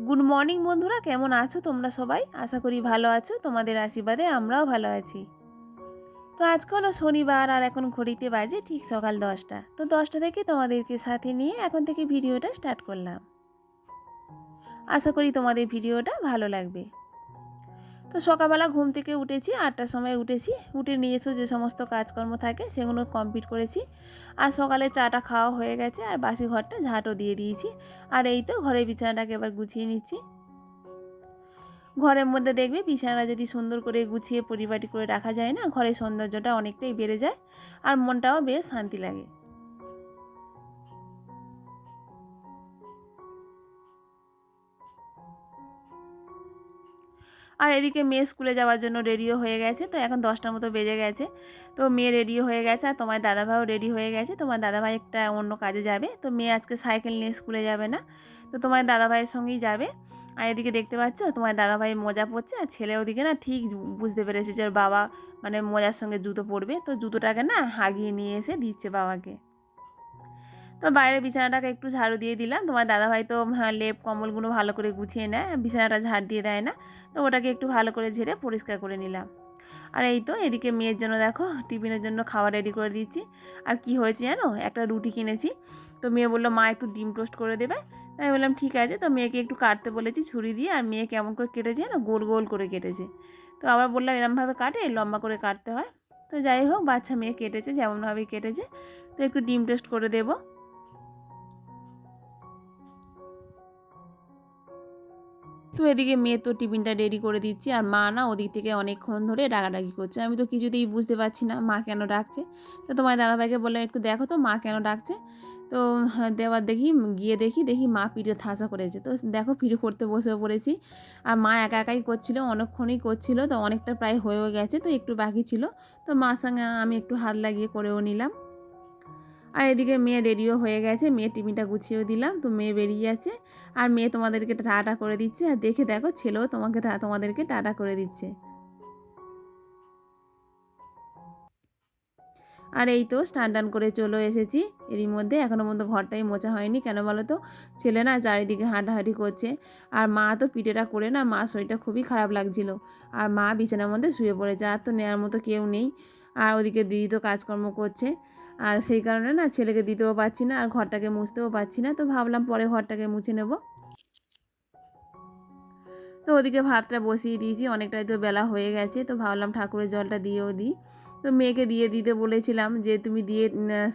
Good morning বন্ধুরা, কেমন আছো তোমরা সবাই? আশা করি ভালো আছো। তোমাদের আশীর্বাদে আমরাও ভালো আছি। তো আজকে হলো শনিবার আর এখন ঘড়িতে বাজে ঠিক সকাল 10টা। তো 10টা থেকে তোমাদেরকে সাথে নিয়ে এখন থেকে ভিডিওটা স্টার্ট করলাম। আশা করি তোমাদের ভিডিওটা ভালো লাগবে। তো সকালবেলা ঘুম থেকে উঠেছি, 8টার সময় উঠেছি। উঠে নিয়ে এসে যে সমস্ত কাজকর্ম থাকে সেগুলো কমপ্লিট করেছি। আর সকালে চাটা খাওয়া হয়ে গেছে আর বাসি ঘরটা ঝাঁটও দিয়ে দিয়েছি। আর এই তো ঘরের বিছানাটাকে এবার গুছিয়ে নিচ্ছি। ঘরের মধ্যে দেখবে বিছানাটা যদি সুন্দর করে গুছিয়ে পরিপাটি করে রাখা যায় না, ঘরের সৌন্দর্যটা অনেকটাই বেড়ে যায় আর মনটাও বেশ শান্তি লাগে। আর এদিকে মেয়ে স্কুলে যাওয়ার জন্য রেডিও হয়ে গেছে। তো এখন 10টার মতো বেজে গেছে। তো মেয়ে রেডিও হয়ে গেছে আর তোমার দাদাভাইও রেডি হয়ে গেছে। তোমার দাদাভাই একটা অন্য কাজে যাবে, তো মেয়ে আজকে সাইকেল নিয়ে স্কুলে যাবে না, তো তোমার দাদাভাইয়ের সঙ্গেই যাবে। আর এদিকে দেখতে পাচ্ছ তোমার দাদাভাই মোজা পরছে আর ছেলে ওদিকে না ঠিক বুঝতে পেরেছে যে ওর বাবা মানে মোজার সঙ্গে জুতো পরবে, তো জুতোটাকে না হাগিয়ে নিয়ে এসে দিচ্ছে বাবাকে। তো বাইরের বিছানাটাকে একটু ঝাড়ু দিয়ে দিলাম। তোমার দাদাভাই তো লেপ কম্বলগুলো ভালো করে গুছিয়ে নেয়, বিছানাটা ঝাড় দিয়ে দেয় না, তো ওটাকে একটু ভালো করে ঝেড়ে পরিষ্কার করে নিলাম। আর এই তো এদিকে মেয়ের জন্য দেখো টিফিনের জন্য খাবার রেডি করে দিচ্ছি। আর কি হয়েছে জানো, একটা রুটি কিনেছি, তো মেয়ে বললো মা একটু ডিম টোস্ট করে দেবে। তাই আমি বললাম ঠিক আছে। তো মেয়েকে একটু কাটতে বলেছি ছুরি দিয়ে, আর মেয়ে কেমন করে কেটেছে জানো, গোল গোল করে কেটেছে। তো আবার বললাম এরমভাবে কাটে, লম্বা করে কাটতে হয়। তো যাই হোক, বাচ্চা মেয়ে কেটেছে যেমনভাবেই কেটেছে। তো একটু ডিম টোস্ট করে দেবো। তো এদিকে মেয়ে তো টিফিনটা রেডি করে দিচ্ছি আর মা না ওদিক থেকে অনেকক্ষণ ধরে ডাকাডাকি করছে। আমি তো কিছুতেই বুঝতে পারছি না মা কেন ডাকছে। তো তোমার দাদাভাইকে বললাম একটু দেখো তো মা কেন ডাকছে। তো দেওয়ার গিয়ে দেখি মা পিঠে থাসা করেছে। তো দেখো পিঠে করতে বসে পড়েছি। আর মা একা একাই করছিল, অনেকক্ষণই করছিল, তো অনেকটা প্রায় হয়েও গেছে, তো একটু বাকি ছিল। তো মার সঙ্গে আমি একটু হাত লাগিয়ে করেও নিলাম। আর এদিকে মেয়ে রেডিও হয়ে গেছে, মেয়ের টিফিনটা গুছিয়েও দিলাম। তো মেয়ে বেরিয়ে যাচ্ছে আর মেয়ে তোমাদেরকে টাটা করে দিচ্ছে। আর দেখে দেখো ছেলেও তোমাদেরকে টাটা করে দিচ্ছে। আর এই তো স্নান টান করে চলে এসেছি। এরই মধ্যে এখনও পর্যন্ত ঘরটাই মোছা হয়নি, কেন বলো তো, ছেলে না চারিদিকে হাঁটাহাঁটি করছে। আর মা তো পিঠেটা করে না, মা শরীরটা খুবই খারাপ লাগছিল। আর মা বিছানার মধ্যে শুয়ে পড়েছে, আর তো নেওয়ার মতো কেউ নেই। আর ওদিকে দিদি তো কাজকর্ম করছে। আর সেই কারণে না ছেলেকে দিতেও পারছি না আর ঘরটাকে মুছতেও পারছি না। তো ভাবলাম পরে ঘরটাকে মুছে নেব। তো ওদিকে ভাতটা বসিয়ে দিয়েছি, অনেকটাই তো বেলা হয়ে গেছে, তো ভাবলাম ঠাকুরের জলটা দিয়েও দিই। তো মেয়েকে দিয়ে দিতে বলেছিলাম যে তুমি দিয়ে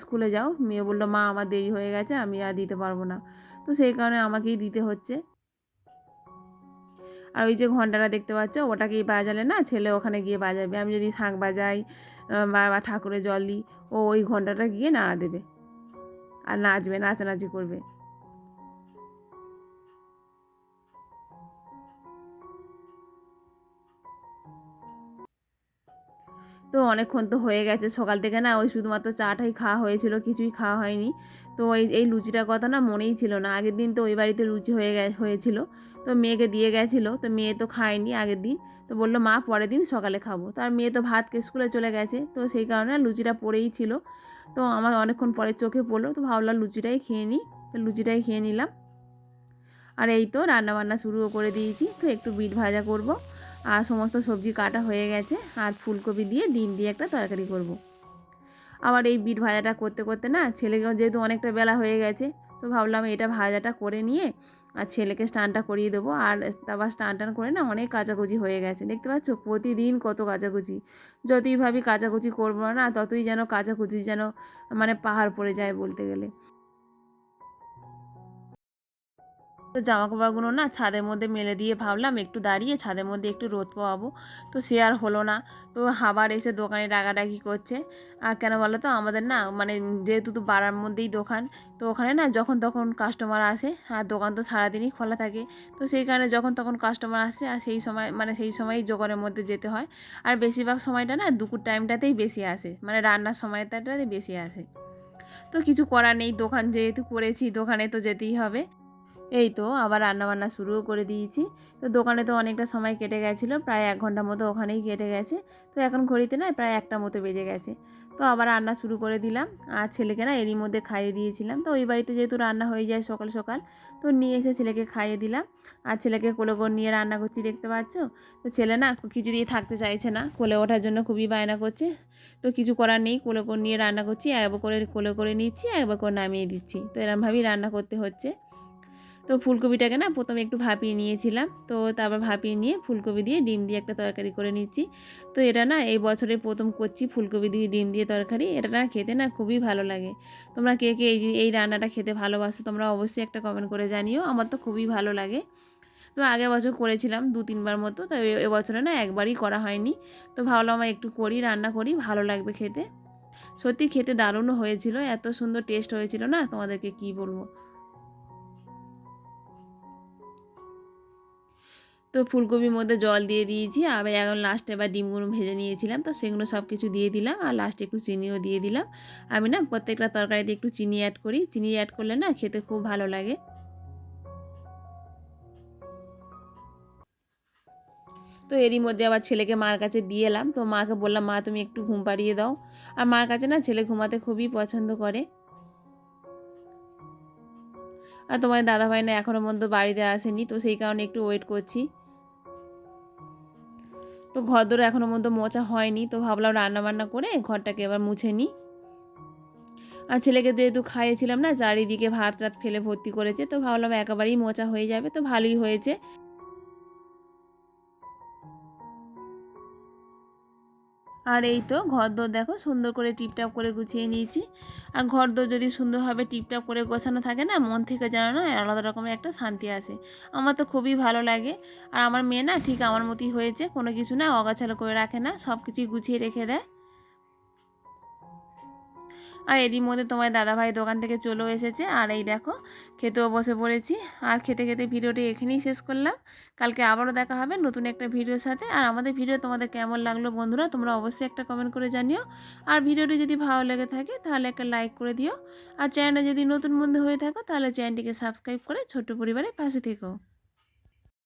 স্কুলে যাও। মেয়ে বললো মা আমার দেরি হয়ে গেছে, আমি আর দিতে পারবো না। তো সেই কারণে আমাকেই দিতে হচ্ছে। আর ওই যে ঘন্টাটা দেখতে পাচ্ছ, ওটাকেই বাজালে না ছেলে ওখানে গিয়ে বাজাবে। আমি যদি শাঁখ বাজাই বা ঠাকুরের জল দিই, ও ওই ঘন্টাটা গিয়ে নাড়া দেবে আর নাচবে, নাচানাচি করবে। তো অনেকক্ষণ তো হয়ে গেছে, সকাল থেকে না ওই শুধুমাত্র চাটাই খাওয়া হয়েছিল, কিছুই খাওয়া হয়নি। তো এই লুচিটার কথা না মনেই ছিল না। আগের দিন তো ওই বাড়িতে লুচি হয়েছিল, তো মেয়েকে দিয়ে গেছিলো, তো মেয়ে তো খায়নি আগের দিন। তো বললো মা পরের দিন সকালে খাবো। তো আর মেয়ে তো ভাতকে স্কুলে চলে গেছে, তো সেই কারণে লুচিটা পড়েই ছিল। তো আমার অনেকক্ষণ পরে চোখে পড়লো, তো ভাবলাম লুচিটাই খেয়ে নিই। তো লুচিটাই খেয়ে নিলাম। আর এই তো রান্নাবান্না শুরুও করে দিয়েছি। তো একটু বিট ভাজা করব আর সমস্ত সবজি কাটা হয়ে গেছে। আর ফুলকপি দিয়ে ডিম দিয়ে একটা তরকারি করব। আবার এই বিট ভাজাটা করতে করতে না ছেলেকেও যেহেতু অনেকটা বেলা হয়ে গেছে, তো ভাবলাম এটা ভাজাটা করে নিয়ে আর ছেলেকে স্নানটা করিয়ে দেবো। আর তারপর স্নান টান করে না অনেক কাচাকুচি হয়ে গেছে, দেখতে পাচ্ছ প্রতিদিন কত কাচাকুচি। যতই ভাবি কাচাকুচি করবো না, ততই যেন কাচাকুচি যেন মানে পাহাড় পড়ে যায় বলতে গেলে। তো জামাকাপড়গুলো না ছাদের মধ্যে মেলে দিয়ে ভাবলাম একটু দাঁড়িয়ে ছাদের মধ্যে একটু রোদ পোয়াবো। তো সে আর হলো না। তো আবার এসে দোকানে ডাকাডাকি করছে। আর কেন বলো তো, আমাদের না মানে যেহেতু তো পাড়ার মধ্যেই দোকান, তো ওখানে না যখন তখন কাস্টমার আসে আর দোকান তো সারাদিনই খোলা থাকে। তো সেই কারণে যখন তখন কাস্টমার আসে আর সেই সময়ই দোকানের মধ্যে যেতে হয়। আর বেশিরভাগ সময়টা না দুপুর টাইমটাতেই বেশি আসে, মানে রান্নার সময়টাতে বেশি আসে। তো কিছু করার নেই, দোকান যেহেতু করেছি দোকানে তো যেতেই হবে। এই তো আবার রান্নাবান্না শুরুও করে দিয়েছি। তো দোকানে তো অনেকটা সময় কেটে গেছিলো, প্রায় 1 ঘন্টার মতো ওখানেই কেটে গেছে। তো এখন ঘড়িতে না প্রায় 1টা মতো বেজে গেছে। তো আবার রান্না শুরু করে দিলাম। আর ছেলেকে না এরই মধ্যে খাইয়ে দিয়েছিলাম। তো ওই বাড়িতে যেহেতু রান্না হয়ে যায় সকাল সকাল, তো নিয়ে এসে ছেলেকে খাইয়ে দিলাম। আর ছেলেকে কোলে করে নিয়ে রান্না করছি, দেখতে পাচ্ছ। তো ছেলে না কিছুতেই থাকতে চাইছে না, কোলে ওঠার জন্য খুবই বায়না করছে। তো কিছু করার নেই, কোলে করে নিয়ে রান্না করছি, একবার করে কোলে করে নিচ্ছি, একবার করে নামিয়ে দিচ্ছি। তো এরমভাবেই রান্না করতে হচ্ছে। তো ফুলকপিটাকে না প্রথমে একটু ভাপিয়ে নিয়েছিলাম, তো তারপর ভাপিয়ে নিয়ে ফুলকপি দিয়ে ডিম দিয়ে একটা তরকারি করে নিচ্ছি। তো এটা না এই বছরে প্রথম করছি, ফুলকপি দিয়ে ডিম দিয়ে তরকারি। এটা না খেতে না খুবই ভালো লাগে। তোমরা কে কে এই রান্নাটা খেতে ভালোবাসো তোমরা অবশ্যই একটা কমেন্ট করে জানিও। আমার তো খুবই ভালো লাগে। তো আগের বছর করেছিলাম 2-3 বার মতো, তো এবছরে না একবারই করা হয়নি। তো ভাবলাম আমার একটু করি, রান্না করি, ভালো লাগবে খেতে। সত্যি খেতে দারুণও হয়েছিল, এত সুন্দর টেস্ট হয়েছিল না তোমাদেরকে কি বলবো। তো ফুলকপির মধ্যে জল দিয়ে দিয়েছি, আবার এখন লাস্টে এবার ডিমগুলো ভেজে নিয়েছিলাম, তো সেগুলো সব কিছু দিয়ে দিলাম, আর লাস্টে একটু চিনিও দিয়ে দিলাম। আমি না প্রত্যেকটা তরকারিতে একটু চিনি অ্যাড করি, চিনি অ্যাড করলে না খেতে খুব ভালো লাগে। তো এরই মধ্যে আবার ছেলেকে মার কাছে দিয়ে এলাম। তো মাকে বললাম, মা তুমি একটু ঘুম পাড়িয়ে দাও। আর মার কাছে না ছেলে ঘুমাতে খুবই পছন্দ করে। আর তোমার দাদাভাই না এখনও পর্যন্ত বাড়িতে আসেনি, তো সেই কারণে একটু ওয়েট করছি। তো ঘরদোর এখনও পর্যন্ত মোছা হয়নি, তো ভাবলাম রান্নাবান্না করে ঘরটাকে এবার মুছে নিই। আর ছেলেকে যেহেতু খাইয়েছিলাম না, চারিদিকে ভাত টাত ফেলে ভর্তি করেছে, তো ভাবলাম একেবারেই মোছা হয়ে যাবে, তো ভালোই হয়েছে। আর এই তো ঘরদোর দেখো সুন্দর করে টিপটাপ করে গুছিয়ে নিয়েছি। আর ঘরদোর যদি সুন্দরভাবে টিপটাপ করে গোছানো থাকে না, মন থেকে যেন না আলাদা রকমের একটা শান্তি আসে। আমার তো খুবই ভালো লাগে। আর আমার মেয়ে না ঠিক আমার মতোই হয়েছে, কোনো কিছু না অগাছালো করে রাখে না, সব কিছুই গুছিয়ে রেখে দেয়। আর এরই মধ্যে তোমার দাদাভাই দোকান থেকে চলেও এসেছে, আর এই দেখো খেতেও বসে পড়েছি। আর খেতে খেতে ভিডিওটি এখানেই শেষ করলাম। কালকে আবারও দেখা হবে নতুন একটা ভিডিওর সাথে। আর আমাদের ভিডিও তোমাদের কেমন লাগলো বন্ধুরা, তোমরা অবশ্যই একটা কমেন্ট করে জানিও। আর ভিডিওটি যদি ভালো লেগে থাকে তাহলে একটা লাইক করে দিও। আর চ্যানেলে যদি নতুন বন্ধু হয়ে থাকো তাহলে চ্যানেলটিকে সাবস্ক্রাইব করে ছোট্ট পরিবারের পাশে থেকো।